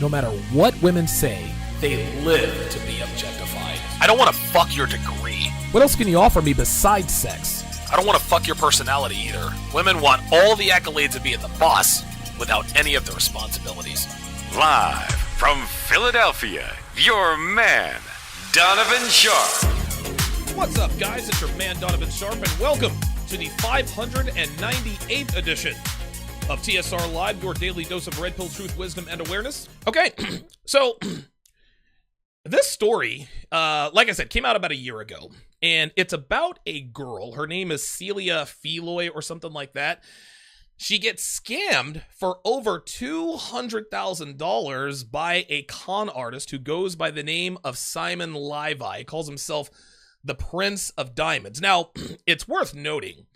No matter what women say, they live to be objectified. I don't want to fuck your degree. What else can you offer me besides sex? I don't want to fuck your personality either. Women want all the accolades of being the boss without any of the responsibilities. Live from Philadelphia, your man, Donovan Sharp. What's up, guys? It's your man, Donovan Sharp, and welcome to the 598th edition of TSR Live, your daily dose of red pill truth, wisdom, and awareness. Okay, so this story, like I said, came out about a year ago, and it's about a girl. Her name is Celia Feloy or something like that. She gets scammed for over $200,000 by a con artist who goes by the name of Simon Levi. He calls himself the Prince of Diamonds. Now, it's worth noting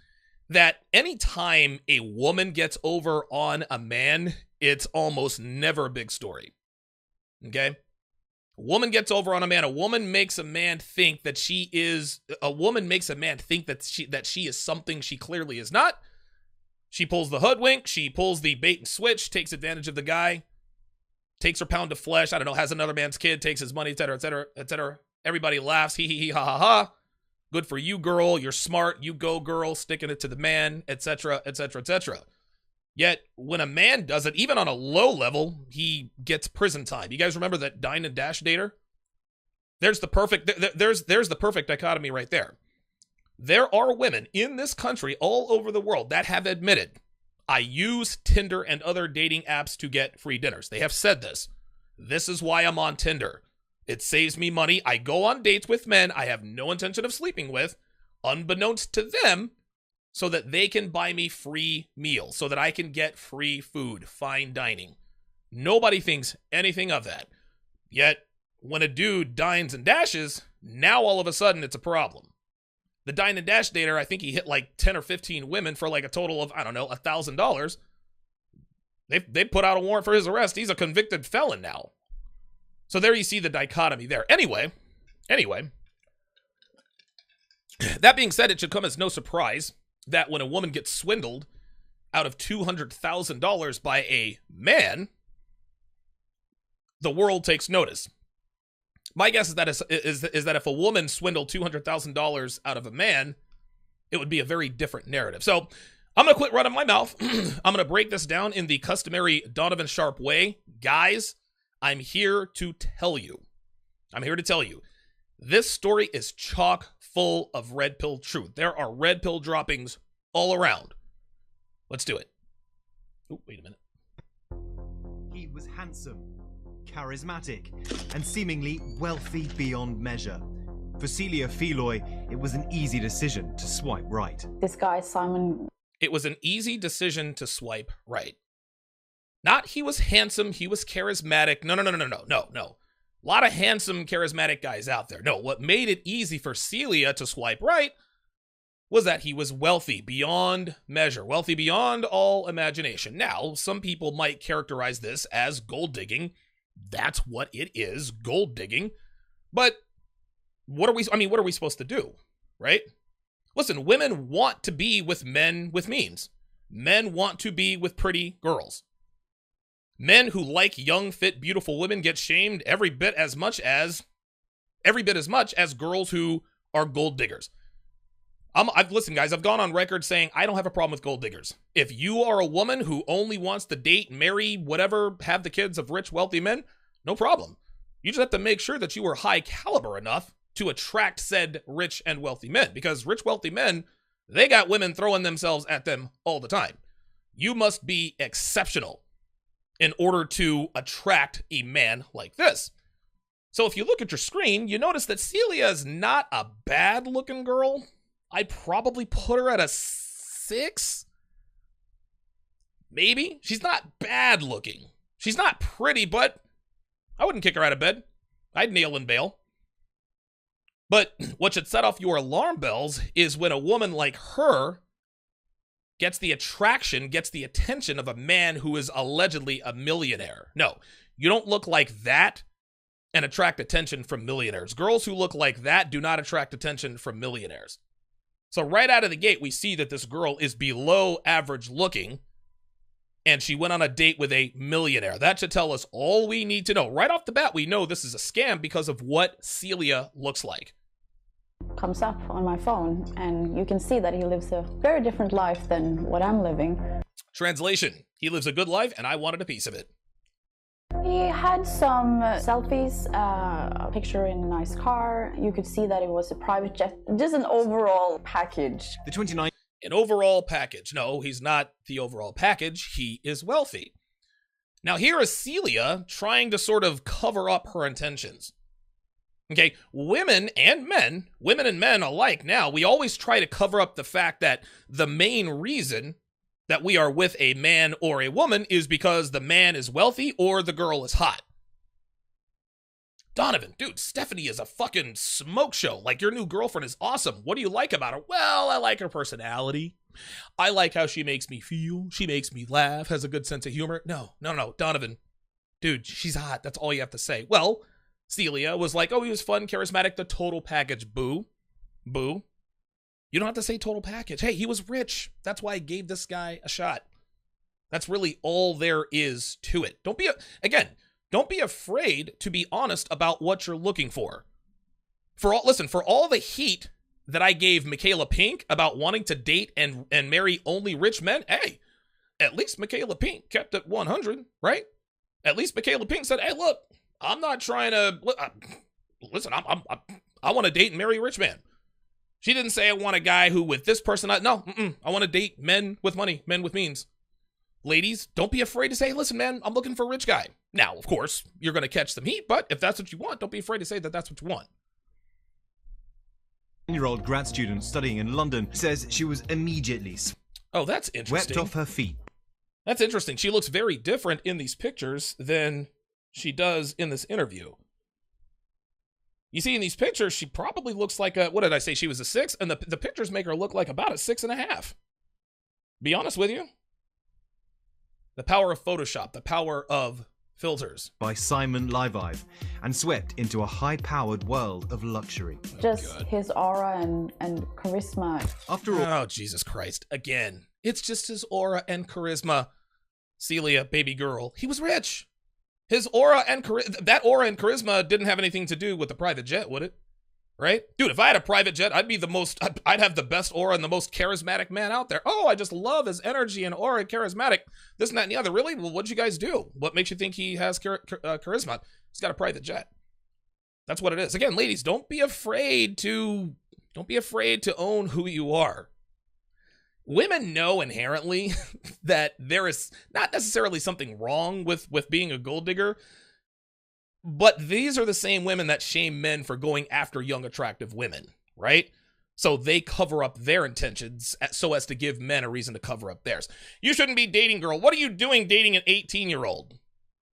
that anytime a woman gets over on a man, it's almost never a big story. Okay? A woman gets over on a man. A woman makes a man think that she is something she clearly is not. She pulls the hoodwink, she pulls the bait and switch, takes advantage of the guy, takes her pound of flesh, I don't know, has another man's kid, takes his money, etc., etc., etc. Everybody laughs, hee hee hee, ha ha ha. Good for you, girl. You're smart. You go, girl. Sticking it to the man, etc., etc., etc. Yet, when a man does it, even on a low level, he gets prison time. You guys remember that dine and dash dater? There's the perfect. There's the perfect dichotomy right there. There are women in this country, all over the world, that have admitted, I use Tinder and other dating apps to get free dinners. They have said this. This is why I'm on Tinder. It saves me money. I go on dates with men I have no intention of sleeping with, unbeknownst to them, so that they can buy me free meals, so that I can get free food, fine dining. Nobody thinks anything of that. Yet, when a dude dines and dashes, now all of a sudden it's a problem. The dine and dash dater, I think he hit like 10 or 15 women for like a total of, I don't know, $1,000. They put out a warrant for his arrest. He's a convicted felon now. So there you see the dichotomy there. Anyway, that being said, it should come as no surprise that when a woman gets swindled out of $200,000 by a man, the world takes notice. My guess is that if a woman swindled $200,000 out of a man, it would be a very different narrative. So I'm going to quit running my mouth. I'm going to break this down in the customary Donovan Sharp way. Guys, I'm here to tell you. This story is chock full of red pill truth. There are red pill droppings all around. Let's do it. Oh, wait a minute. He was handsome, charismatic, and seemingly wealthy beyond measure. For Celia Feloy, it was an easy decision to swipe right. This guy, Simon... It was an easy decision to swipe right. Not he was handsome, he was charismatic. No. A lot of handsome, charismatic guys out there. No, what made it easy for Celia to swipe right was that he was wealthy beyond measure, wealthy beyond all imagination. Now, some people might characterize this as gold digging. That's what it is, gold digging. But what are we supposed to do, right? Listen, women want to be with men with means. Men want to be with pretty girls. Men who like young, fit, beautiful women get shamed every bit as much as girls who are gold diggers. Listen, guys, I've gone on record saying I don't have a problem with gold diggers. If you are a woman who only wants to date, marry, whatever, have the kids of rich, wealthy men, no problem. You just have to make sure that you are high caliber enough to attract said rich and wealthy men, because rich, wealthy men, they got women throwing themselves at them all the time. You must be exceptional in order to attract a man like this. So if you look at your screen, you notice that Celia is not a bad-looking girl. I'd probably put her at a 6. Maybe. She's not bad-looking. She's not pretty, but I wouldn't kick her out of bed. I'd kneel and bail. But what should set off your alarm bells is when a woman like her gets the attraction, gets the attention of a man who is allegedly a millionaire. No, you don't look like that and attract attention from millionaires. Girls who look like that do not attract attention from millionaires. So right out of the gate, we see that this girl is below average looking, and she went on a date with a millionaire. That should tell us all we need to know. Right off the bat, we know this is a scam because of what Celia looks like. Comes up on my phone, and you can see that he lives a very different life than what I'm living. Translation: he lives a good life, and I wanted a piece of it. He had some selfies, a picture in a nice car. You could see that it was a private jet, just an overall package. The 29 An overall package. No, he's not the overall package. He is wealthy. Now, here is Celia trying to sort of cover up her intentions. Okay, women and men alike now, we always try to cover up the fact that the main reason that we are with a man or a woman is because the man is wealthy or the girl is hot. Donovan, dude, Stephanie is a fucking smoke show. Like, your new girlfriend is awesome. What do you like about her? Well, I like her personality. I like how she makes me feel. She makes me laugh, has a good sense of humor. No, Donovan. Dude, she's hot. That's all you have to say. Well, Celia was like, oh, he was fun, charismatic, the total package. Boo. Boo. You don't have to say total package. Hey, he was rich. That's why I gave this guy a shot. That's really all there is to it. Don't be afraid to be honest about what you're looking for. For all the heat that I gave Michaela Pink about wanting to date and marry only rich men, hey, at least Michaela Pink kept it 100, right? At least Michaela Pink said, hey, look, I'm not trying to, listen, I want to date and marry a rich man. She didn't say I want a guy who with this person, I want to date men with money, men with means. Ladies, don't be afraid to say, listen, man, I'm looking for a rich guy. Now, of course, you're going to catch some heat, but if that's what you want, don't be afraid to say that that's what you want. 10-year-old grad student studying in London says she was immediately Oh, that's interesting. swept off her feet. That's interesting. She looks very different in these pictures than she does in this interview. You see, in these pictures, she probably looks like a, what did I say? She was a 6, and the pictures make her look like about a 6.5. Be honest with you. The power of Photoshop, the power of filters. By Simon Livive and swept into a high-powered world of luxury. Just his aura and charisma. After all, Oh, Jesus Christ. Again, it's just his aura and charisma. Celia, baby girl, he was rich. His aura and that aura and charisma didn't have anything to do with the private jet, would it? Right? Dude, if I had a private jet, I'd have the best aura and the most charismatic man out there. Oh, I just love his energy and aura and charismatic. This and that and the other. Really? Well, what'd you guys do? What makes you think he has charisma? He's got a private jet. That's what it is. Again, ladies, don't be afraid to own who you are. Women know inherently that there is not necessarily something wrong with being a gold digger, but these are the same women that shame men for going after young, attractive women, right? So they cover up their intentions so as to give men a reason to cover up theirs. You shouldn't be dating, girl. What are you doing dating an 18-year-old?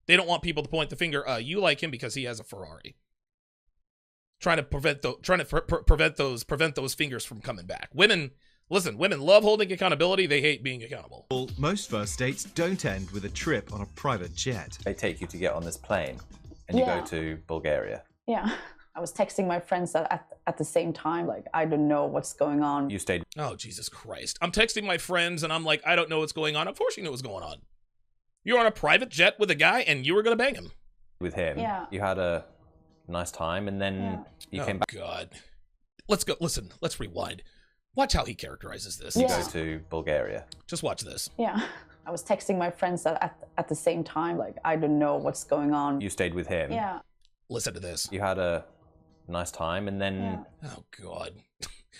They don't want people to point the finger. You like him because he has a Ferrari. Trying to prevent those fingers from coming back. Women love holding accountability. They hate being accountable. most first dates don't end with a trip on a private jet. They take you to get on this plane and you go to Bulgaria. Yeah. I was texting my friends at the same time, like, I don't know what's going on. You stayed. Oh, Jesus Christ. I'm texting my friends and I'm like, I don't know what's going on. Of course you know what's going on. You're on a private jet with a guy and you were going to bang him. With him. Yeah. You had a nice time and then you came back. Oh, God. Let's go. Listen, let's rewind. Watch how he characterizes this. You go to Bulgaria. Just watch this. Yeah. I was texting my friends at the same time, like, I don't know what's going on. You stayed with him. Yeah. Listen to this. You had a nice time and then Oh, God.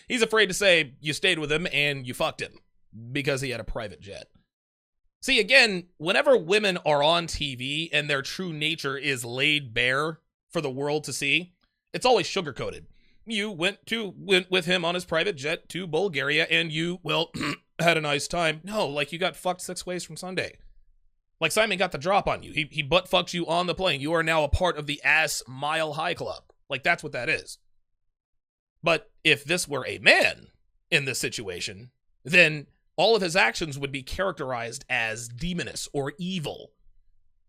He's afraid to say you stayed with him and you fucked him because he had a private jet. See, again, whenever women are on TV and their true nature is laid bare for the world to see, it's always sugar-coated. You went with him on his private jet to Bulgaria and you, well, had a nice time. No, like you got fucked 6 ways from Sunday. Like Simon got the drop on you. He butt fucked you on the plane. You are now a part of the ass mile high club. Like that's what that is. But if this were a man in this situation, then all of his actions would be characterized as demonous or evil,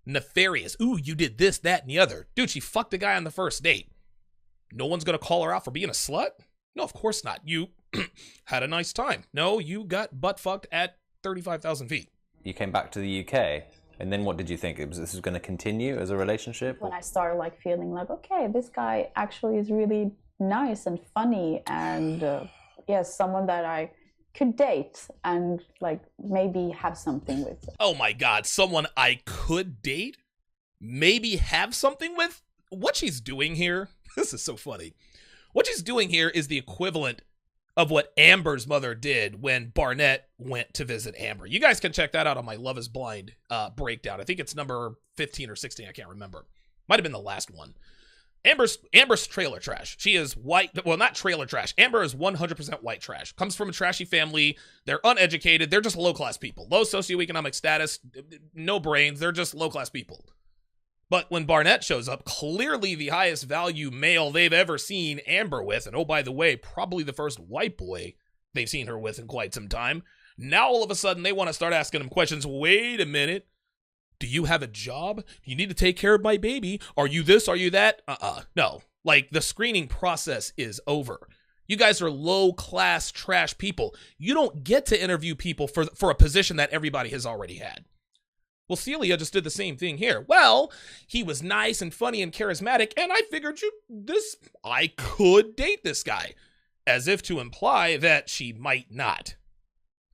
nefarious. Ooh, you did this, that, and the other. Dude, she fucked a guy on the first date. No one's going to call her out for being a slut? No, of course not. You had a nice time. No, you got butt fucked at 35,000 feet. you came back to the UK, and then what did you think? This was going to continue as a relationship? When I started like feeling like, okay, this guy actually is really nice and funny, and yes, someone that I could date and like maybe have something with. Oh my God, someone I could date? Maybe have something with? What she's doing here, this is so funny. What she's doing here is the equivalent of what Amber's mother did when Barnett went to visit Amber. You guys can check that out on my Love is Blind breakdown. I think it's number 15 or 16, I can't remember. Might have been the last one. Amber's trailer trash. She is white, well, not trailer trash. Amber is 100% white trash. Comes from a trashy family. They're uneducated. They're just low-class people. Low socioeconomic status, no brains. They're just low-class people. But when Barnett shows up, clearly the highest value male they've ever seen Amber with, and oh, by the way, probably the first white boy they've seen her with in quite some time, now all of a sudden they want to start asking him questions. Wait a minute. Do you have a job? You need to take care of my baby. Are you this? Are you that? No. Like, the screening process is over. You guys are low-class trash people. You don't get to interview people for a position that everybody has already had. Well, Celia just did the same thing here. Well, he was nice and funny and charismatic, and I figured I could date this guy. As if to imply that she might not.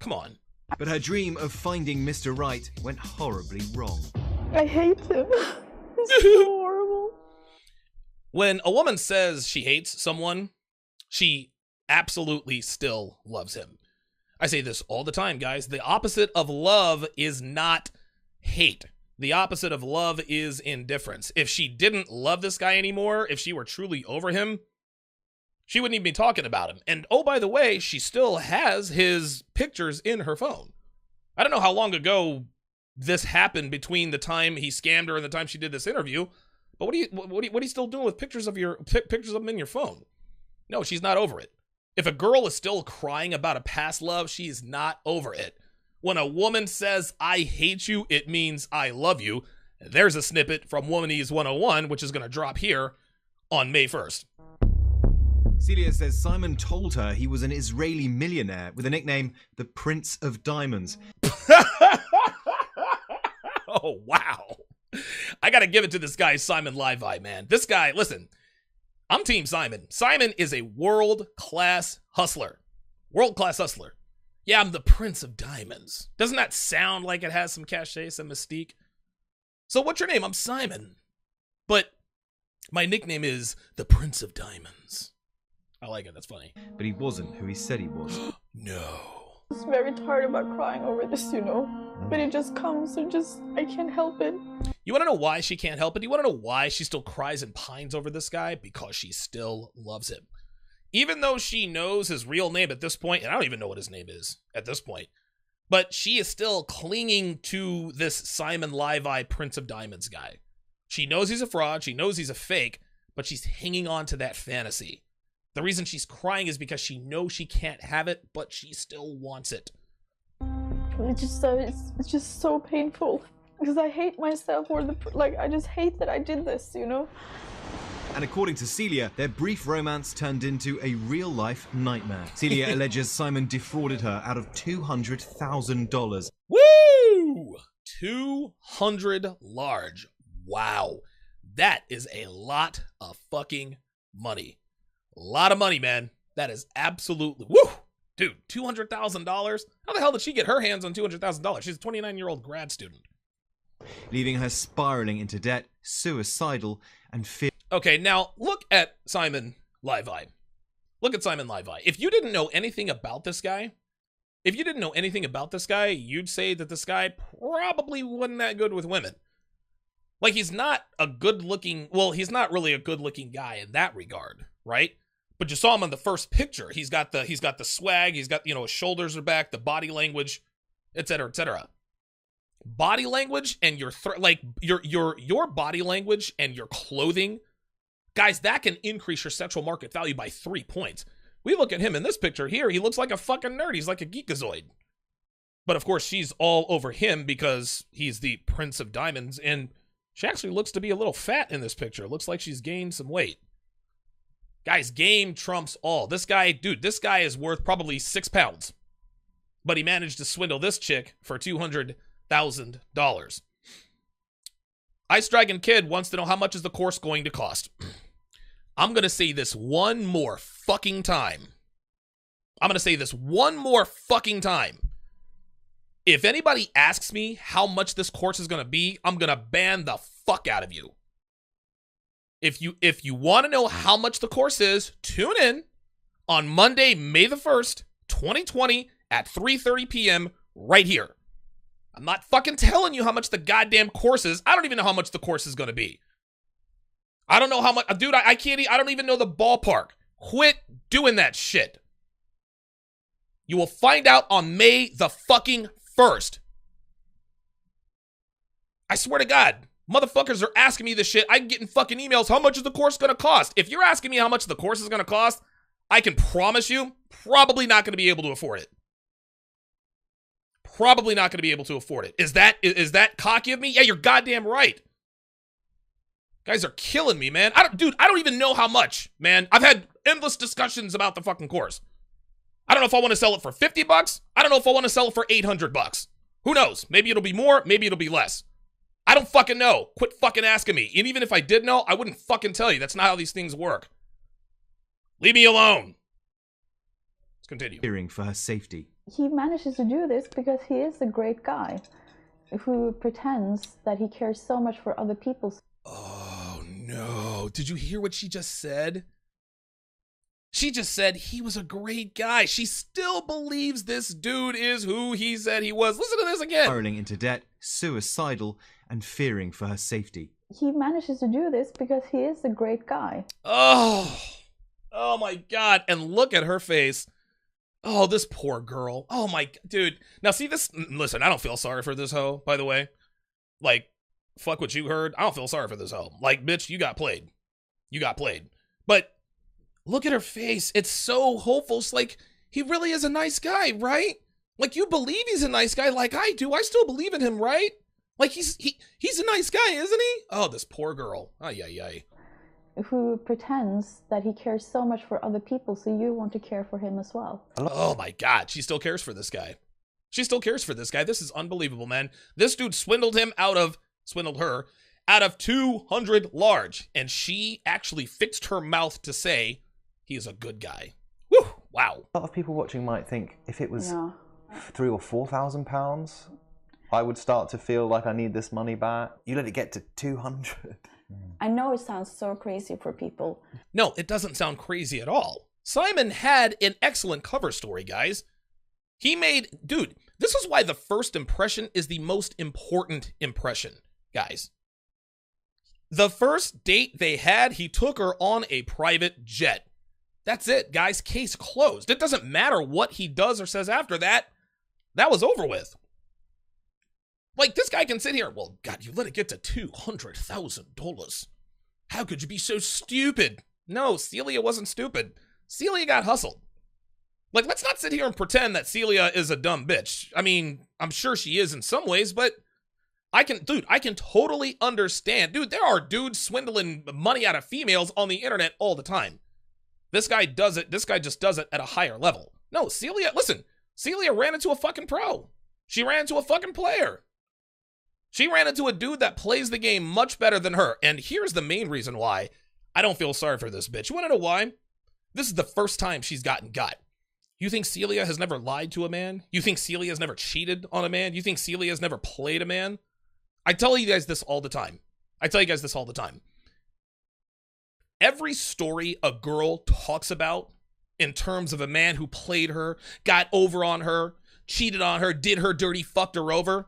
Come on. But her dream of finding Mr. Right went horribly wrong. I hate him. It's so horrible. When a woman says she hates someone, she absolutely still loves him. I say this all the time, guys. The opposite of love is not hate. The opposite of love is indifference. If she didn't love this guy anymore, if she were truly over him, she wouldn't even be talking about him. And oh, by the way, she still has his pictures in her phone. I don't know how long ago this happened between the time he scammed her and the time she did this interview, but what are you still doing with pictures of him in your phone? No, she's not over it. If a girl is still crying about a past love, she is not over it. When a woman says, I hate you, it means I love you. There's a snippet from Womanese 101, which is going to drop here on May 1st. Celia says Simon told her he was an Israeli millionaire with a nickname, the Prince of Diamonds. Oh, wow. I got to give it to this guy, Simon Levi, man. This guy, listen, I'm Team Simon. Simon is a world-class hustler. World-class hustler. Yeah, I'm the Prince of Diamonds. Doesn't that sound like it has some cachet, some mystique? So what's your name? I'm Simon. But my nickname is the Prince of Diamonds. I like it. That's funny. But he wasn't who he said he was. No. I'm very tired about crying over this, you know? But it just comes and I can't help it. You want to know why she can't help it? You want to know why she still cries and pines over this guy? Because she still loves him. Even though she knows his real name at this point, and I don't even know what his name is at this point, but she is still clinging to this Simon Levi Prince of Diamonds guy. She knows he's a fraud. She knows he's a fake, but she's hanging on to that fantasy. The reason she's crying is because she knows she can't have it, but she still wants it. It's just so painful because I hate myself I just hate that I did this, you know? And according to Celia, their brief romance turned into a real-life nightmare. Celia alleges Simon defrauded her out of $200,000. Woo! 200 large. Wow. That is a lot of fucking money. A lot of money, man. That is absolutely... Woo! Dude, $200,000? How the hell did she get her hands on $200,000? She's a 29-year-old grad student. Leaving her spiraling into debt, suicidal, and fear. Okay, now look at Simon Levi. Look at Simon Levi. If you didn't know anything about this guy, you'd say that this guy probably wasn't that good with women. Like, he's not a good-looking... Well, he's not really a good-looking guy in that regard, right? But you saw him in the first picture. He's got the swag. He's got, his shoulders are back, the body language, etc., etc. Body language and your body language and your clothing, guys, that can increase your sexual market value by 3 points. We look at him in this picture here. He looks like a fucking nerd. He's like a geekazoid. But of course, she's all over him because he's the Prince of Diamonds, and she actually looks to be a little fat in this picture. Looks like she's gained some weight. Guys, game trumps all. This guy is worth probably 6 pounds. But he managed to swindle this chick for $200,000. $200,000. Ice Dragon Kid wants to know how much is the course going to cost. I'm going to say this one more fucking time. If anybody asks me how much this course is going to be, I'm going to ban the fuck out of you. If you want to know how much the course is, tune in on Monday, May the 1st, 2020 at 3:30 p.m. right here. I'm not fucking telling you how much the goddamn course is. I don't even know how much the course is going to be. I don't know how much. Dude, I don't even know the ballpark. Quit doing that shit. You will find out on May the fucking 1st. I swear to God, motherfuckers are asking me this shit. I'm getting fucking emails. How much is the course going to cost? If you're asking me how much the course is going to cost, I can promise you, probably not going to be able to afford it. Probably not going to be able to afford it. Is that cocky of me? Yeah, you're goddamn right. Guys are killing me, man. I don't even know how much, man. I've had endless discussions about the fucking course. I don't know if I want to sell it for $50. I don't know if I want to sell it for $800. Who knows? Maybe it'll be more, maybe it'll be less. I don't fucking know. Quit fucking asking me. And even if I did know, I wouldn't fucking tell you. That's not how these things work. Leave me alone. Let's continue. Fearing for her safety. He manages to do this because he is a great guy who pretends that he cares so much for other people. Oh, no. Did you hear what she just said? She just said he was a great guy. She still believes this dude is who he said he was. Listen to this again. Spiraling into debt, suicidal, and fearing for her safety. He manages to do this because he is a great guy. Oh my God. And look at her face. Oh, this poor girl. Oh my, dude. Now see this, listen, I don't feel sorry for this hoe, by the way. Like, fuck what you heard. I don't feel sorry for this hoe. Like, bitch, you got played. But look at her face. It's so hopeful. It's like, he really is a nice guy, right? Like, you believe he's a nice guy like I do. I still believe in him, right? Like, he's a nice guy, isn't he? Oh, this poor girl. Ay, ay, ay. Who pretends that he cares so much for other people, so you want to care for him as well. Oh my God, she still cares for this guy. This is unbelievable, man. This dude swindled her out of 200 large, and she actually fixed her mouth to say he is a good guy. Woo! Wow. A lot of people watching might think if it was £3,000 or £4,000, I would start to feel like I need this money back. You let it get to 200. I know it sounds so crazy for people. No, it doesn't sound crazy at all. Simon had an excellent cover story, guys. Dude, this is why the first impression is the most important impression, guys. The first date they had, he took her on a private jet. That's it, guys. Case closed. It doesn't matter what he does or says after that. That was over with. Like, this guy can sit here, well, God, you let it get to $200,000. How could you be so stupid? No, Celia wasn't stupid. Celia got hustled. Like, let's not sit here and pretend that Celia is a dumb bitch. I mean, I'm sure she is in some ways, but I can totally understand. Dude, there are dudes swindling money out of females on the internet all the time. This guy does it. This guy just does it at a higher level. No, Celia ran into a fucking pro. She ran into a fucking player. She ran into a dude that plays the game much better than her. And here's the main reason why I don't feel sorry for this bitch. You want to know why? This is the first time she's gotten got. You think Celia has never lied to a man? You think Celia has never cheated on a man? You think Celia has never played a man? I tell you guys this all the time. Every story a girl talks about in terms of a man who played her, got over on her, cheated on her, did her dirty, fucked her over,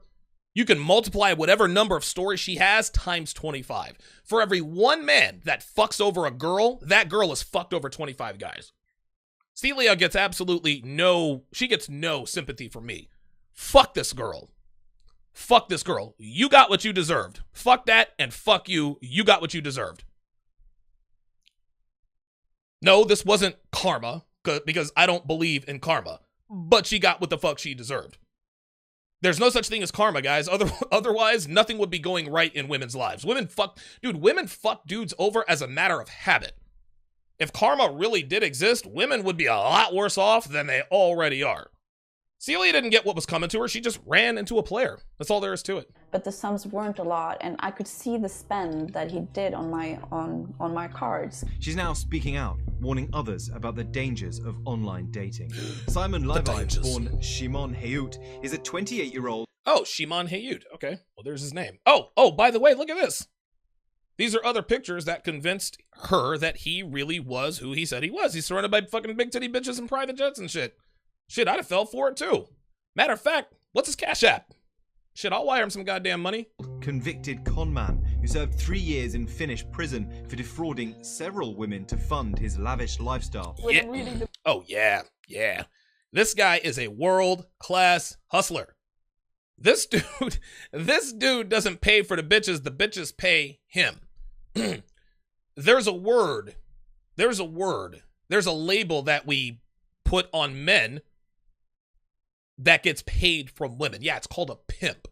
you can multiply whatever number of stories she has times 25. For every one man that fucks over a girl, that girl is fucked over 25 guys. Celia gets no sympathy from me. Fuck this girl. You got what you deserved. Fuck that and fuck you. You got what you deserved. No, this wasn't karma, because I don't believe in karma. But she got what the fuck she deserved. There's no such thing as karma, guys. Otherwise, nothing would be going right in women's lives. Women fuck dudes over as a matter of habit. If karma really did exist, women would be a lot worse off than they already are. Celia didn't get what was coming to her. She just ran into a player. That's all there is to it. But the sums weren't a lot, and I could see the spend that he did on my cards. She's now speaking out, warning others about the dangers of online dating. Simon Levi, born Shimon Hayut, is a 28-year-old. Oh, Shimon Hayut. Okay, well, there's his name. Oh, by the way, look at this. These are other pictures that convinced her that he really was who he said he was. He's surrounded by fucking big titty bitches and private jets and shit. Shit, I'd have fell for it too. Matter of fact, what's his Cash App? Shit, I'll wire him some goddamn money. Convicted conman who served 3 years in Finnish prison for defrauding several women to fund his lavish lifestyle. Yeah. Oh, yeah. This guy is a world-class hustler. This dude doesn't pay for the bitches pay him. There's a label that we put on men that gets paid from women. Yeah, it's called a pimp.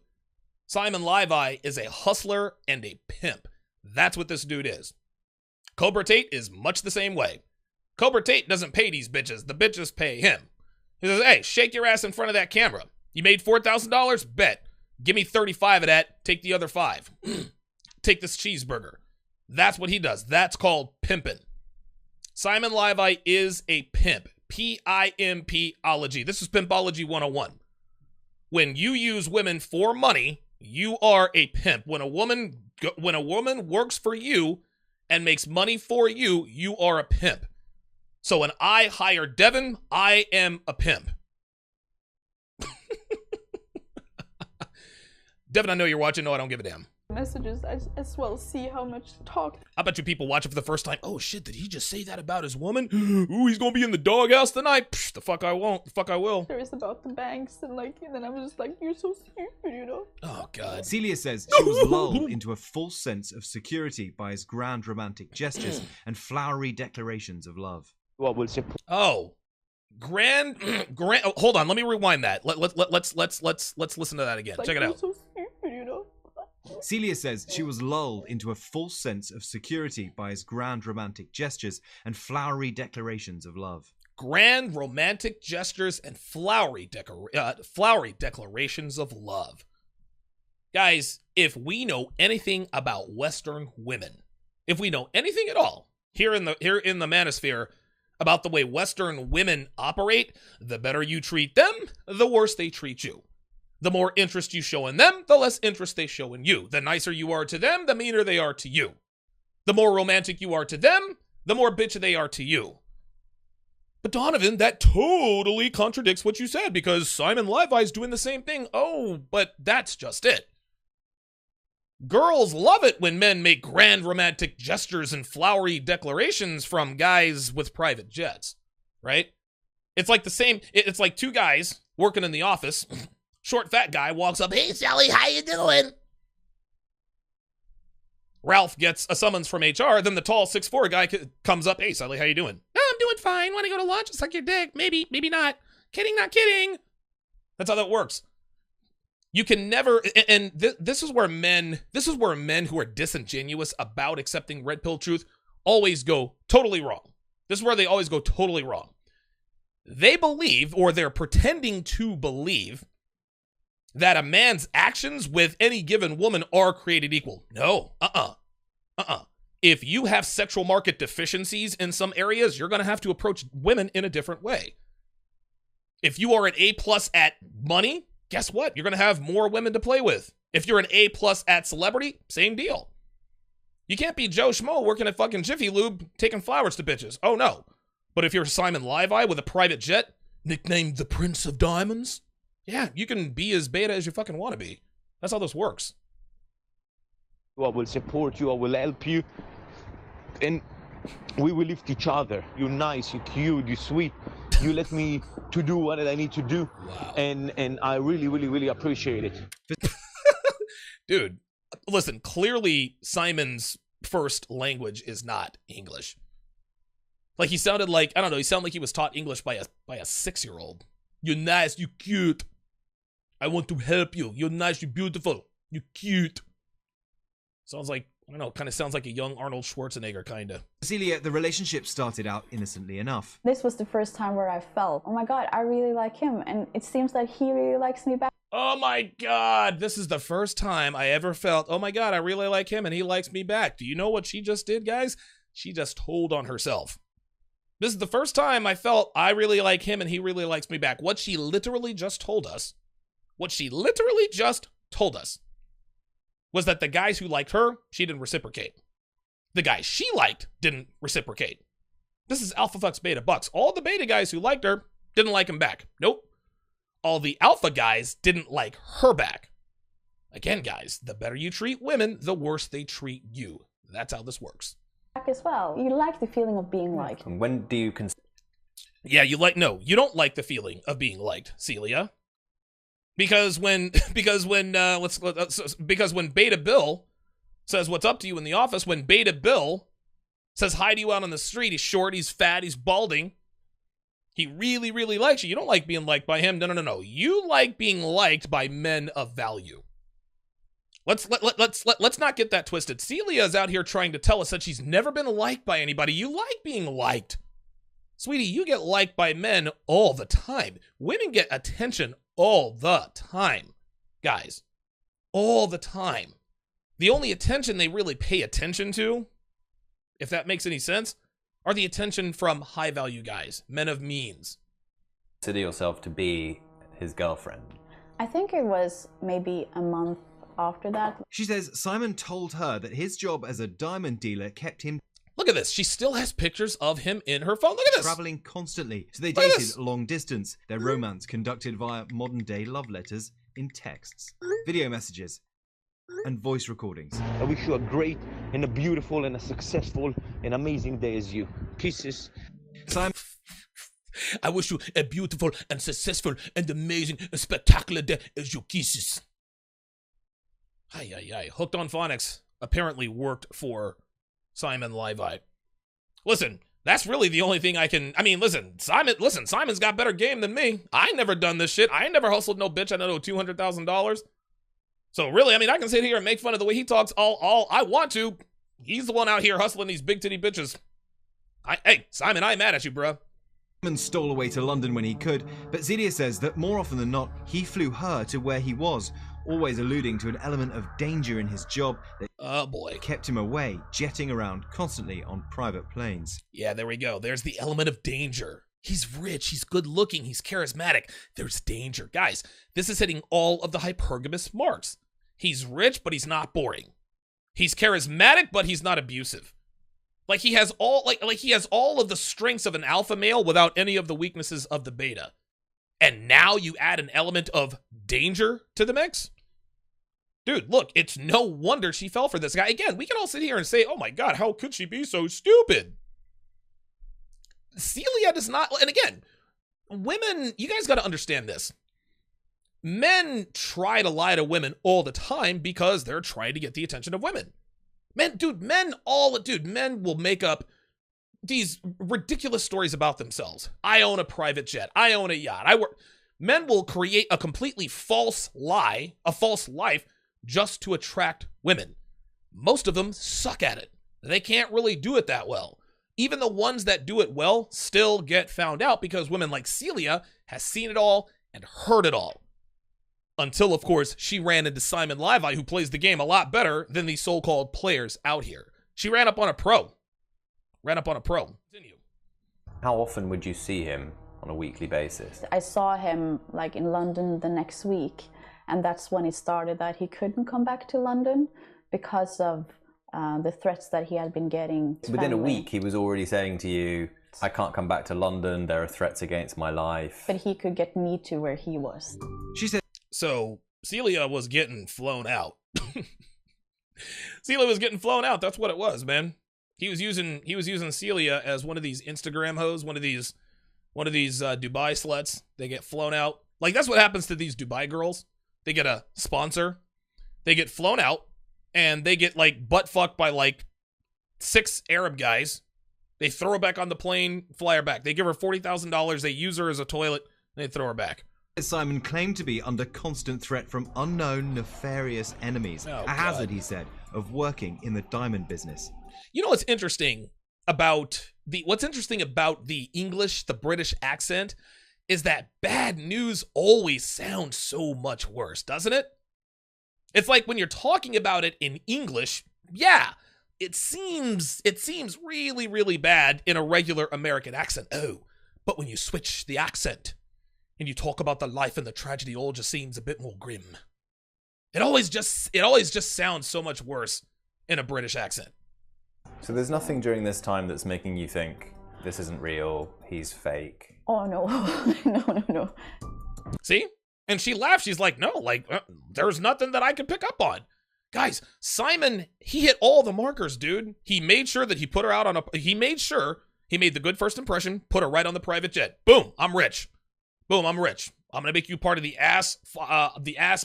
Simon Levi is a hustler and a pimp. That's what this dude is. Cobra Tate is much the same way. Cobra Tate doesn't pay these bitches. The bitches pay him. He says, hey, shake your ass in front of that camera. You made $4,000? Bet. Give me 35 of that. Take the other 5. Take this cheeseburger. That's what he does. That's called pimping. Simon Levi is a pimp. P-I-M-P-ology. This is Pimpology 101. When you use women for money, you are a pimp. When a woman works for you and makes money for you, you are a pimp. So when I hire Devin, I am a pimp. Devin, I know you're watching. No, I don't give a damn. Messages as well, see how much talk. I bet you people watch it for the first time. Oh shit, did he just say that about his woman? Ooh, he's gonna be in the doghouse tonight. Psh, the fuck I won't. The fuck I will. There is about the banks and then I'm just like, you're so stupid, you know? Oh god. Celia says she was lulled into a false sense of security by his grand romantic gestures and flowery declarations of love. Oh. Grand. Oh, hold on, let me rewind that. Let's listen to that again. Like, check it out. You're so stupid, you know? Celia says she was lulled into a false sense of security by his grand romantic gestures and flowery declarations of love. Grand romantic gestures and flowery declarations of love. Guys, if we know anything about Western women, if we know anything at all here in the manosphere about the way Western women operate, the better you treat them, the worse they treat you. The more interest you show in them, the less interest they show in you. The nicer you are to them, the meaner they are to you. The more romantic you are to them, the more bitch they are to you. But Donovan, that totally contradicts what you said, because Simon Levi's doing the same thing. Oh, but that's just it. Girls love it when men make grand romantic gestures and flowery declarations from guys with private jets, right? It's like it's like two guys working in the office. Short, fat guy walks up, hey, Sally, how you doing? Ralph gets a summons from HR. Then the tall 6'4" guy comes up, hey, Sally, how you doing? Oh, I'm doing fine. Want to go to lunch? Suck your dick. Maybe, maybe not. Kidding, not kidding. That's how that works. You can never, and this is where men who are disingenuous about accepting red pill truth always go totally wrong. This is where they always go totally wrong. They believe, or they're pretending to believe, that a man's actions with any given woman are created equal. No, If you have sexual market deficiencies in some areas, you're going to have to approach women in a different way. If you are an A+ at money, guess what? You're going to have more women to play with. If you're an A+ at celebrity, same deal. You can't be Joe Schmo working at fucking Jiffy Lube taking flowers to bitches. Oh no. But if you're Simon Levi with a private jet, nicknamed the Prince of Diamonds, yeah, you can be as beta as you fucking want to be. That's how this works. I will support you, I will help you, and we will lift each other. You're nice, you're cute, you're sweet. You let me to do what I need to do. Wow. And I really, really, really appreciate it. Dude, listen, clearly Simon's first language is not English. Like, he sounded like, I don't know, he sounded like he was taught English by a 6-year-old. You're nice, you're cute. I want to help you. You're nice, you're beautiful, you're cute. Sounds like I don't know, kind of sounds like a young Arnold Schwarzenegger, kind of. Celia, the relationship started out innocently enough. This was the first time where I felt, oh my God, I really like him. And it seems that he really likes me back. Oh my God, this is the first time I ever felt, oh my God, I really like him and he likes me back. Do you know what she just did, guys? She just told on herself. This is the first time I felt I really like him and he really likes me back. What she literally just told us, was that the guys who liked her, she didn't reciprocate. The guys she liked didn't reciprocate. This is alpha fucks beta bucks. All the beta guys who liked her didn't like him back. Nope. All the alpha guys didn't like her back. Again, guys, the better you treat women, the worse they treat you. That's how this works. As well. You like the feeling of being liked. And when do you Yeah, you don't like the feeling of being liked, Celia. Because when Beta Bill says what's up to you in the office, when Beta Bill says hi to you out on the street, he's short, he's fat, he's balding, he really, really likes you. You don't like being liked by him. No. You like being liked by men of value. Let's not get that twisted. Celia's out here trying to tell us that she's never been liked by anybody. You like being liked. Sweetie, you get liked by men all the time. Women get attention all the time. Guys, all the time. The only attention they really pay attention to, if that makes any sense, are the attention from high-value guys, men of means. Consider yourself to be his girlfriend? I think it was maybe a month after that. She says Simon told her that his job as a diamond dealer kept him... Look at this. She still has pictures of him in her phone. Look at this. Traveling constantly. So they dated long distance. Their romance conducted via modern-day love letters in texts, video messages, and voice recordings. I wish you a great and a beautiful and a successful and amazing day as you. Kisses. Simon... I wish you a beautiful and successful and amazing and spectacular day as you kisses. Hooked on Phonics apparently worked for Simon Levi. Listen, that's really the only thing I can... I mean, listen, Simon's got better game than me. I never done this shit. I ain't never hustled no bitch. I know $200,000. So really, I mean, I can sit here and make fun of the way he talks all I want to. He's the one out here hustling these big titty bitches. Hey, Simon, I ain't mad at you, bruh. Simon stole away to London when he could, but Celia says that more often than not, he flew her to where he was, always alluding to an element of danger in his job that kept him away, jetting around constantly on private planes. Yeah, there we go. There's the element of danger. He's rich, he's good looking, he's charismatic. There's danger. Guys, this is hitting all of the hypergamous marks. He's rich, but he's not boring. He's charismatic, but he's not abusive. Like he has all he has all of the strengths of an alpha male without any of the weaknesses of the beta. And now you add an element of danger to the mix? Dude, look, it's no wonder she fell for this guy. Again, we can all sit here and say, oh my God, how could she be so stupid? Celia does not, and again, women, you guys got to understand this. Men try to lie to women all the time because they're trying to get the attention of women. Men will make up these ridiculous stories about themselves. I own a private jet. I own a yacht. Men will create a completely false lie, a false life, just to attract women. Most of them suck at it. They can't really do it that well. Even the ones that do it well still get found out because women like Celia has seen it all and heard it all. Until, of course, she ran into Simon Levi, who plays the game a lot better than these so-called players out here. She ran up on a pro. Continue. How often would you see him on a weekly basis? I saw him like in London the next week, and that's when it started that he couldn't come back to London because of the threats that he had been getting. Within a week, he was already saying to you, I can't come back to London, there are threats against my life. But he could get me to where he was. She said, so Celia was getting flown out. Celia was getting flown out. That's what it was, man. He was using Celia as one of these Instagram hoes, one of these Dubai sluts. They get flown out. Like, that's what happens to these Dubai girls. They get a sponsor. They get flown out, and they get, like, butt fucked by, like, 6 Arab guys. They throw her back on the plane, fly her back. They give her $40,000. They use her as a toilet, and they throw her back. Simon claimed to be under constant threat from unknown nefarious enemies. A hazard, he said. of working in the diamond business. You know what's interesting about the English, the British accent, is that bad news always sounds so much worse, doesn't it? It's like when you're talking about it in English, yeah, it seems really, really bad in a regular American accent. Oh, but when you switch the accent and you talk about the life and the tragedy, all just seems a bit more grim. It always just sounds so much worse in a British accent. So there's nothing during this time that's making you think this isn't real, he's fake. Oh no, no. See? And she laughs. She's like, no, there's nothing that I can pick up on. Guys, Simon, he hit all the markers, dude. He made sure that he put her out on he made the good first impression, put her right on the private jet. Boom, I'm rich. Boom, I'm rich. I'm going to make you part of the ass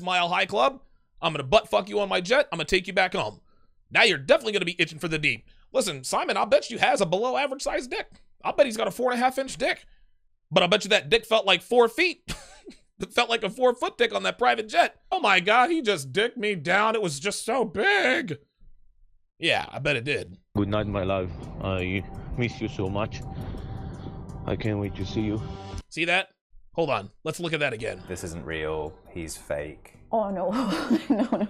Mile High Club. I'm going to butt fuck you on my jet. I'm going to take you back home. Now you're definitely going to be itching for the deep. Listen, Simon, I'll bet you has a below average sized dick. I'll bet he's got a 4.5-inch dick. But I bet you that dick felt like 4 feet. It felt like a 4-foot dick on that private jet. Oh my God, he just dicked me down. It was just so big. Yeah, I bet it did. Good night, my love. I miss you so much. I can't wait to see you. See that? Hold on. Let's look at that again. This isn't real, he's fake. Oh no,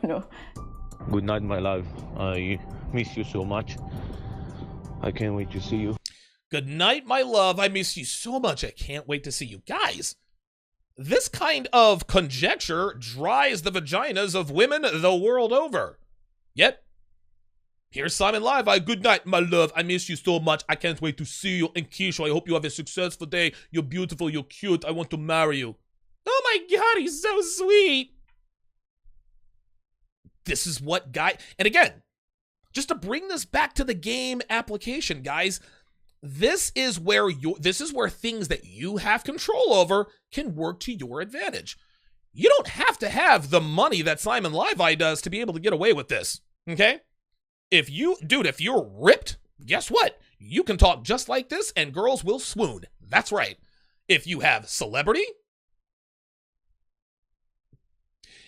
no. Good night, my love. I miss you so much. I can't wait to see you. Good night, my love. I miss you so much. I can't wait to see you. Guys, this kind of conjecture dries the vaginas of women the world over. Yet, here's Simon live. Good night, my love. I miss you so much. I can't wait to see you. And Keisha, I hope you have a successful day. You're beautiful. You're cute. I want to marry you. Oh my God, he's so sweet. This is what and again, just to bring this back to the game application, guys, this is where things that you have control over can work to your advantage. You don't have to have the money that Simon Levi does to be able to get away with this, okay? If you're ripped, guess what? You can talk just like this and girls will swoon. That's right. If you have celebrity,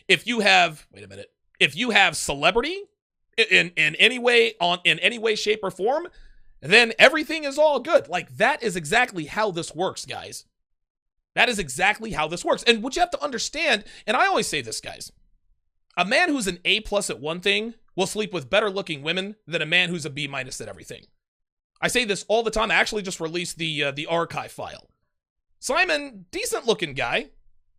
if you have celebrity in any way, shape, or form, then everything is all good. Like, that is exactly how this works, guys. That is exactly how this works. And what you have to understand, and I always say this, guys, a man who's an A+ at one thing will sleep with better looking women than a man who's a B- at everything. I say this all the time. I actually just released the archive file. Simon, decent looking guy,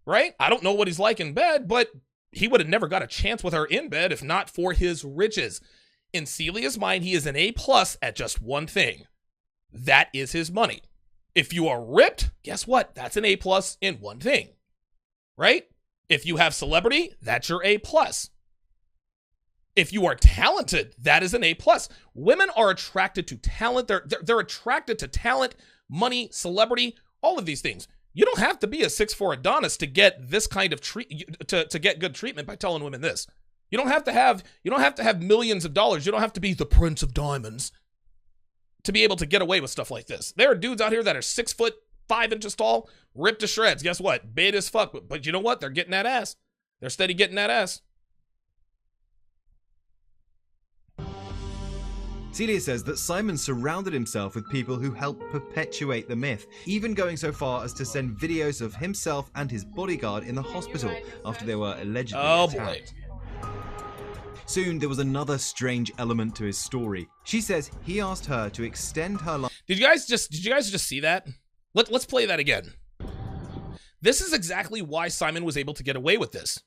right? I don't know what he's like in bed, but he would have never got a chance with her in bed if not for his riches. In Celia's mind, he is an A+ at just one thing. That is his money. If you are ripped, guess what? That's an A+ in one thing, right? If you have celebrity, that's your A+. If you are talented, that is an A+. Women are attracted to talent. They're attracted to talent, money, celebrity, all of these things. You don't have to be a 6'4" Adonis to get this kind of to get good treatment by telling women this. You don't have to have millions of dollars. You don't have to be the Prince of Diamonds to be able to get away with stuff like this. There are dudes out here that are 6 foot 5 inches tall, ripped to shreds. Guess what? Bait as fuck. But you know what? They're getting that ass. They're steady getting that ass. Celia says that Simon surrounded himself with people who helped perpetuate the myth, even going so far as to send videos of himself and his bodyguard in the hospital after they were allegedly attacked. Soon, there was another strange element to his story. She says he asked her to extend her life. Did you guys just see that? Let's play that again. This is exactly why Simon was able to get away with this.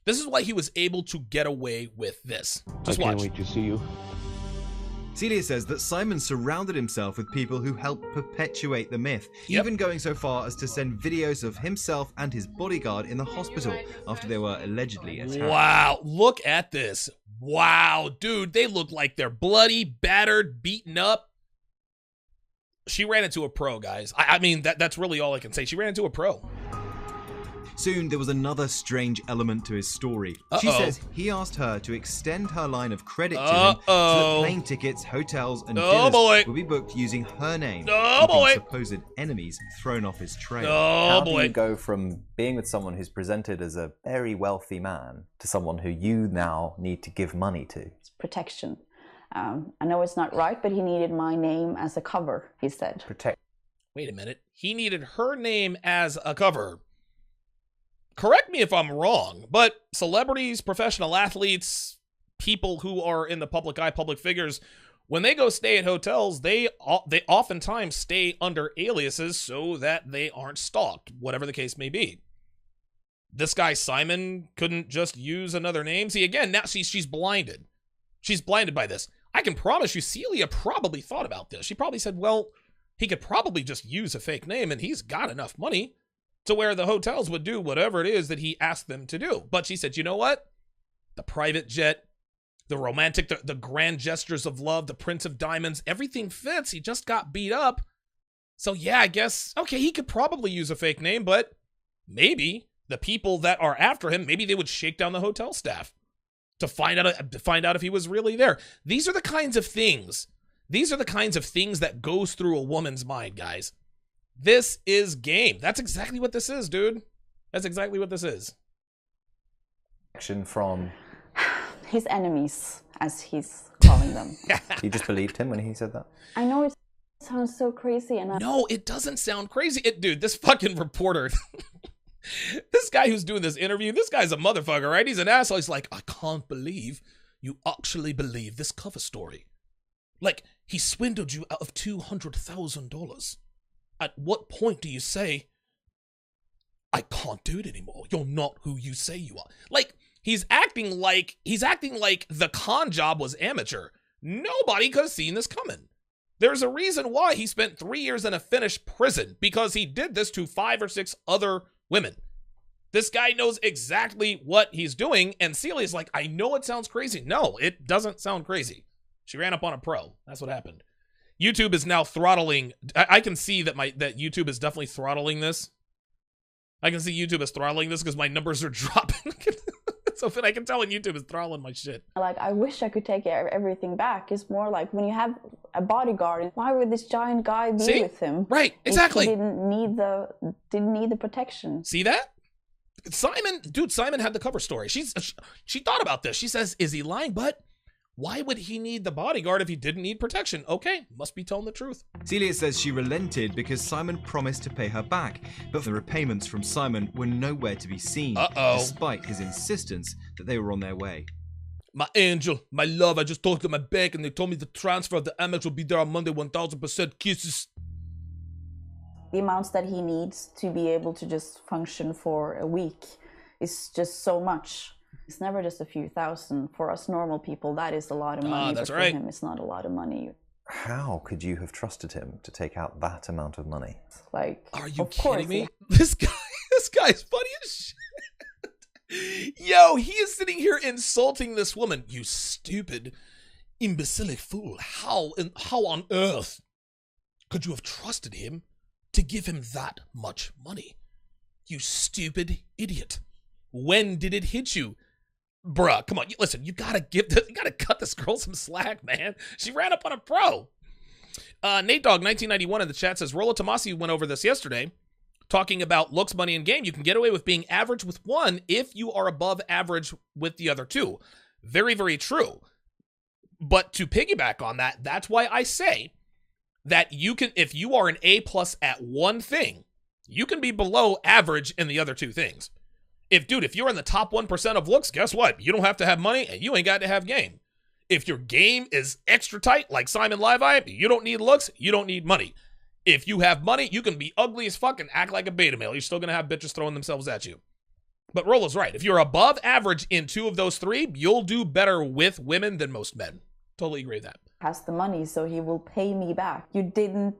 This is why he was able to get away with this. Just watch. I can't wait to see you. Celia says that Simon surrounded himself with people who helped perpetuate the myth, even going so far as to send videos of himself and his bodyguard in the hospital after they were allegedly attacked. Wow, look at this. Wow, dude, they look like they're bloody, battered, beaten up. She ran into a pro, guys. I mean, that's really all I can say. She ran into a pro. Soon, there was another strange element to his story. She says he asked her to extend her line of credit to him so that plane tickets, hotels, and dinners will be booked using her name, keeping supposed enemies thrown off his trail. How do you go from being with someone who's presented as a very wealthy man to someone who you now need to give money to? It's protection. I know it's not right, but he needed my name as a cover, he said. Wait a minute. He needed her name as a cover. Correct me if I'm wrong, but celebrities, professional athletes, people who are in the public eye, public figures, when they go stay at hotels, they oftentimes stay under aliases so that they aren't stalked, whatever the case may be. This guy, Simon, couldn't just use another name. See, again, now she's blinded. She's blinded by this. I can promise you, Celia probably thought about this. She probably said, well, he could probably just use a fake name, and he's got enough money to where the hotels would do whatever it is that he asked them to do. But she said, you know what? The private jet, the romantic, the grand gestures of love, the Prince of Diamonds, everything fits. He just got beat up. So yeah, I guess, okay, he could probably use a fake name, but maybe the people that are after him, maybe they would shake down the hotel staff to find out if he was really there. These are the kinds of things. These are the kinds of things that goes through a woman's mind, guys. This is game. That's exactly what this is, dude. That's exactly what this is. Action from his enemies, as he's calling them. You just believed him when he said that? I know it sounds so crazy, and no, it doesn't sound crazy. Dude, this fucking reporter, this guy who's doing this interview, this guy's a motherfucker, right? He's an asshole. He's like, I can't believe you actually believe this cover story. Like, he swindled you out of $200,000. At what point do you say, I can't do it anymore? You're not who you say you are. Like, he's acting like the con job was amateur. Nobody could have seen this coming. There's a reason why he spent 3 years in a Finnish prison, because he did this to 5 or 6 other women. This guy knows exactly what he's doing, and Celia's like, I know it sounds crazy. No, it doesn't sound crazy. She ran up on a pro. That's what happened. YouTube is now throttling. I can see that that YouTube is definitely throttling this. I can see YouTube is throttling this because my numbers are dropping. So Finn, I can tell when YouTube is throttling my shit. Like, I wish I could take everything back. It's more like when you have a bodyguard, why would this giant guy be with him? Right, exactly. He didn't need the protection. See that? Simon had the cover story. She thought about this. She says, is he lying? But why would he need the bodyguard if he didn't need protection? Okay, must be telling the truth. Celia says she relented because Simon promised to pay her back, but the repayments from Simon were nowhere to be seen, despite his insistence that they were on their way. My angel, my love, I just talked to my bank and they told me the transfer of the Amex will be there on Monday, 1000% kisses. The amounts that he needs to be able to just function for a week is just so much. It's never just a few thousand. For us normal people, that is a lot of money. That's but right. For him, it's not a lot of money. How could you have trusted him to take out that amount of money? Like, are you kidding me? This guy's funny as shit. Yo, he is sitting here insulting this woman. You stupid, imbecilic fool. How on earth could you have trusted him to give him that much money? You stupid idiot. When did it hit you? Bruh, come on. Listen, you gotta cut this girl some slack, man. She ran up on a pro. Nate Dogg 1991 in the chat says, Rollo Tomasi went over this yesterday, talking about looks, money, and game. You can get away with being average with one if you are above average with the other two. Very, very true. But to piggyback on that, that's why I say that you can, if you are an A+ at one thing, you can be below average in the other two things. If you're in the top 1% of looks, guess what? You don't have to have money and you ain't got to have game. If your game is extra tight, like Simon Levi, you don't need looks, you don't need money. If you have money, you can be ugly as fuck and act like a beta male. You're still going to have bitches throwing themselves at you. But Rollo's right. If you're above average in two of those three, you'll do better with women than most men. Totally agree with that. Has the money, so he will pay me back. You didn't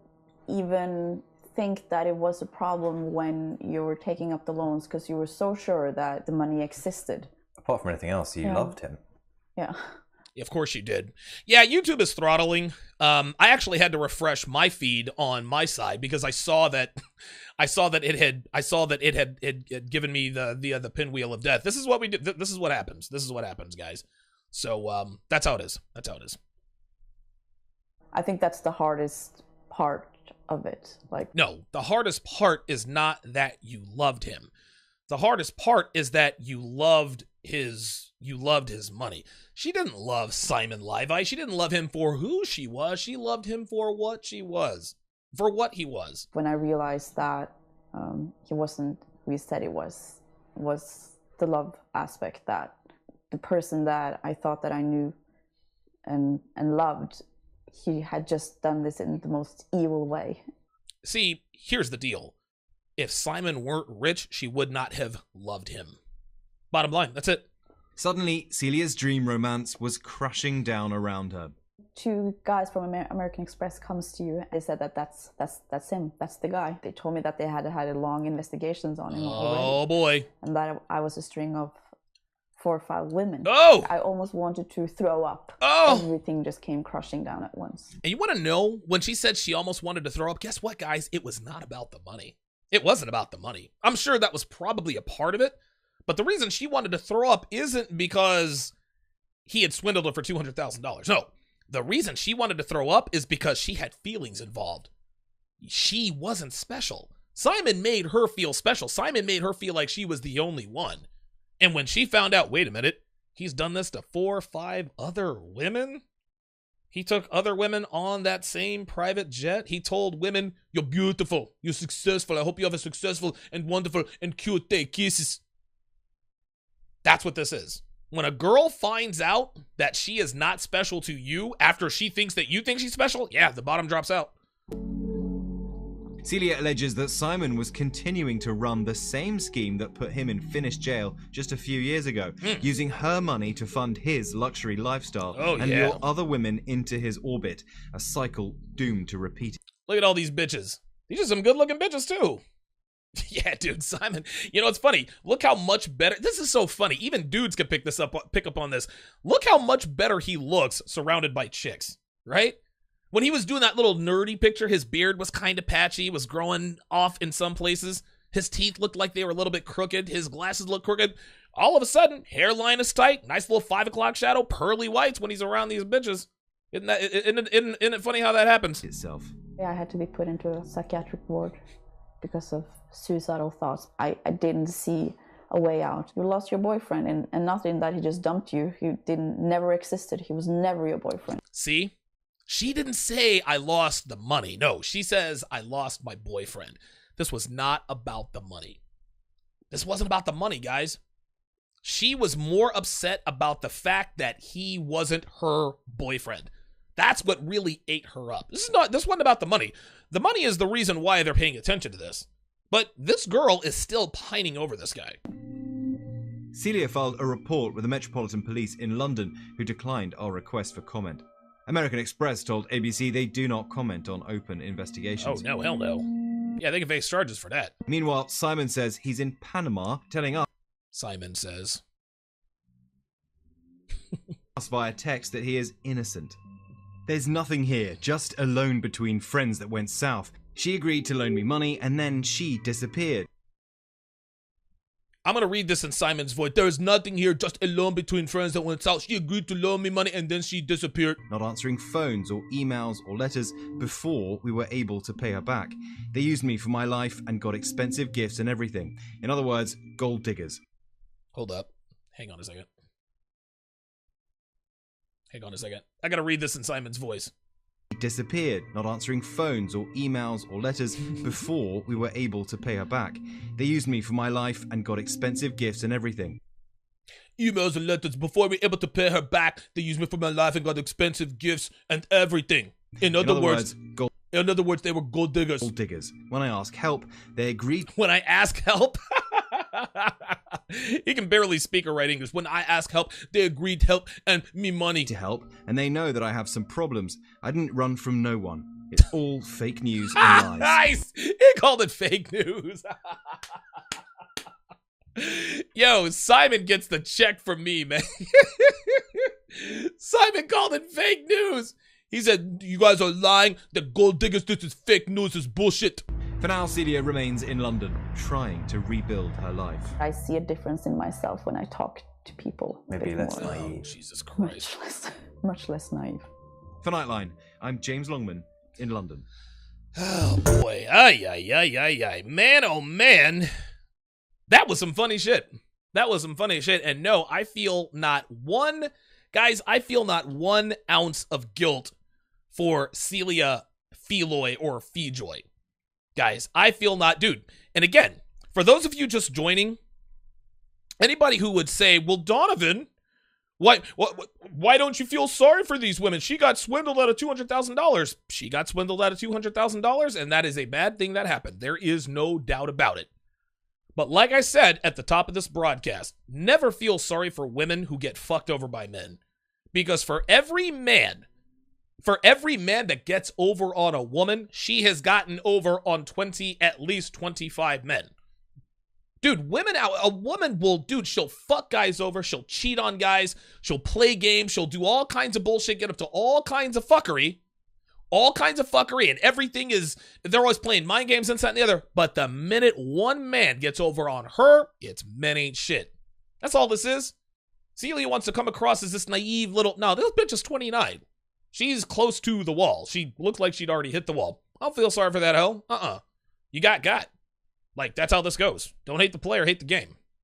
even think that it was a problem when you were taking up the loans because you were so sure that the money existed. Apart from anything else, you loved him. Yeah. Of course you did. Yeah, YouTube is throttling. I actually had to refresh my feed on my side because I saw that it had given me the pinwheel of death. This is what we do. This is what happens. This is what happens, guys. So that's how it is. That's how it is. I think that's the hardest part of it. Like, no, the hardest part is not that you loved him. The hardest part is that you loved his money. She didn't love Simon Levi. She didn't love him for who she was. She loved him for what she was, for what he was. When I realized that he wasn't who he said he was the love aspect, that the person that I thought that I knew and loved, he had just done this in the most evil way. See, here's the deal. If Simon weren't rich, she would not have loved him. Bottom line, that's it. Suddenly, Celia's dream romance was crushing down around her. 2 guys from American Express comes to you. They said that that's him. That's the guy. They told me that they had a long investigations on him already. Oh boy. And that I was a string of 4 or 5 women. Oh! I almost wanted to throw up. Oh! Everything just came crushing down at once. And you want to know, when she said she almost wanted to throw up, guess what, guys? It was not about the money. It wasn't about the money. I'm sure that was probably a part of it. But the reason she wanted to throw up isn't because he had swindled her for $200,000. No. The reason she wanted to throw up is because she had feelings involved. She wasn't special. Simon made her feel special. Simon made her feel like she was the only one. And when she found out, wait a minute, he's done this to 4 or 5 other women? He took other women on that same private jet. He told women, you're beautiful, you're successful, I hope you have a successful and wonderful and cute day, kisses. That's what this is. When a girl finds out that she is not special to you after she thinks that you think she's special, yeah, the bottom drops out. Celia alleges that Simon was continuing to run the same scheme that put him in Finnish jail just a few years ago, using her money to fund his luxury lifestyle and lure other women into his orbit, a cycle doomed to repeat. Look at all these bitches. These are some good-looking bitches, too. Yeah, dude, Simon. You know, it's funny. Look how much better. This is so funny. Even dudes can pick up on this. Look how much better he looks surrounded by chicks, right? When he was doing that little nerdy picture, his beard was kind of patchy, was growing off in some places. His teeth looked like they were a little bit crooked. His glasses looked crooked. All of a sudden, hairline is tight. Nice little 5 o'clock shadow, pearly whites when he's around these bitches. Isn't it funny how that happens? Itself. Yeah, I had to be put into a psychiatric ward because of suicidal thoughts. I didn't see a way out. You lost your boyfriend, and not in that he just dumped you. He never existed. He was never your boyfriend. See? She didn't say I lost the money. No, she says I lost my boyfriend. This was not about the money. This wasn't about the money, guys. She was more upset about the fact that he wasn't her boyfriend. That's what really ate her up. This wasn't about the money. The money is the reason why they're paying attention to this. But this girl is still pining over this guy. Celia filed a report with the Metropolitan Police in London, who declined our request for comment. American Express told ABC they do not comment on open investigations. Oh, no, hell no. Yeah, they can face charges for that. Meanwhile, Simon says he's in Panama, telling us... Simon says... via text that he is innocent. There's nothing here, just a loan between friends that went south. She agreed to loan me money, and then she disappeared. I'm going to read this in Simon's voice. There is nothing here, just a loan between friends that went south. She agreed to loan me money, and then she disappeared. Not answering phones or emails or letters before we were able to pay her back. They used me for my life and got expensive gifts and everything. In other words, gold diggers. Hold up. Hang on a second. Hang on a second. I got to read this in Simon's voice. Disappeared, not answering phones or emails or letters before we were able to pay her back. They used me for my life and got expensive gifts and everything. Emails and letters before we were able to pay her back. They used me for my life and got expensive gifts and everything. In other words, they were gold diggers. Gold diggers. When I ask help, they agreed. When I ask help? He can barely speak or write English. When I ask help, they agreed to help and me money. To help, and they know that I have some problems. I didn't run from no one. It's all fake news and lies. Nice! He called it fake news. Yo, Simon gets the check from me, man. Simon called it fake news. He said, you guys are lying. The gold diggers, this is fake news, this is bullshit. For now, Celia remains in London, trying to rebuild her life. I see a difference in myself when I talk to people. Maybe less more. naive. Oh, Jesus Christ. Much less naive. For Nightline, I'm James Longman in London. Oh, boy. Ay, ay, ay, ay, ay. Man, oh, man. That was some funny shit. That was some funny shit. And no, I feel not one... Guys, I feel not 1 ounce of guilt for Celia Feloy or Fejoy. Guys, I feel not, dude. And again, for those of you just joining, anybody who would say, well, Donovan, why don't you feel sorry for these women? She got swindled out of $200,000. She got swindled out of $200,000, and that is a bad thing that happened. There is no doubt about it. But like I said at the top of this broadcast, never feel sorry for women who get fucked over by men. Because for every man that gets over on a woman, she has gotten over on at least 25 men. Dude, a woman will, dude, she'll fuck guys over, she'll cheat on guys, she'll play games, she'll do all kinds of bullshit, get up to all kinds of fuckery, and everything is, they're always playing mind games and this, that, and the other, but the minute one man gets over on her, it's men ain't shit. That's all this is. Celia wants to come across as this naive little, no, this bitch is 29. She's close to the wall. She looked like she'd already hit the wall. I don't feel sorry for that hoe. You got. Like, that's how this goes. Don't hate the player, hate the game.